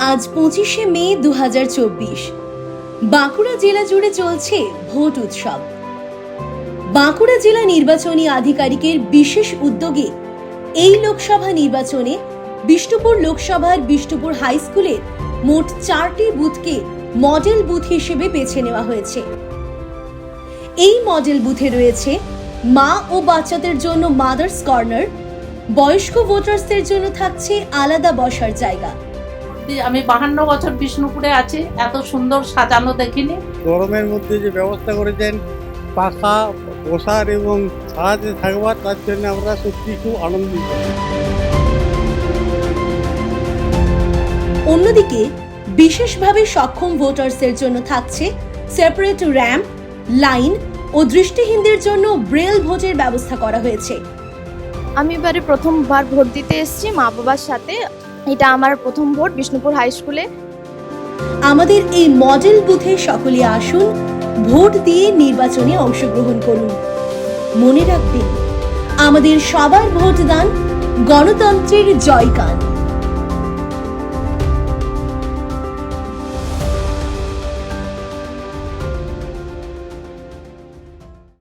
আজ 25শে মে 2024 বাঁকুড়া জেলা জুড়ে চলছে ভোট উৎসব। বাঁকুড়া জেলা নির্বাচনী আধিকারিকের বিশেষ উদ্যোগে এই লোকসভা নির্বাচনে বিষ্ণুপুর লোকসভার বিষ্ণুপুর হাই স্কুলের মোট 4টি বুথকে মডেল বুথ হিসেবে বেছে নেওয়া হয়েছে। এই মডেল বুথে রয়েছে মা ও বাচ্চাদের জন্য মাদার্স কর্নার, বয়স্ক ভোটারসদের জন্য থাকছে আলাদা বসার জায়গা। আমি 52 বছর বিষ্ণুপুরে আছি, এত সুন্দর সাজানো দেখিনি। গরমের মধ্যে যে ব্যবস্থা করেছেন পাখা বসার এবং ছায়াতে থাকবার, তার জন্য আমরা সত্যি খুব আনন্দিত। অন্যদিকে বিশেষভাবে সক্ষম ভোটারসদের জন্য থাকছে সেপারেট র্যাম্প, লাইন ও দৃষ্টিহীনদের জন্য ব্রেল ভোটের ব্যবস্থা করা হয়েছে। আমি এবারে প্রথমবার ভোট দিতে এসেছি মা বাবার সাথে। এটা আমার প্রথম ভোট বিষ্ণুপুর হাই স্কুলে। আমাদের এই মডেল বুথে সকলে আসুন, ভোট দিয়ে নির্বাচনে অংশগ্রহণ করুন। মনে রাখবেন, আমাদের সবার ভোটদান গণতন্ত্রের জয়গান।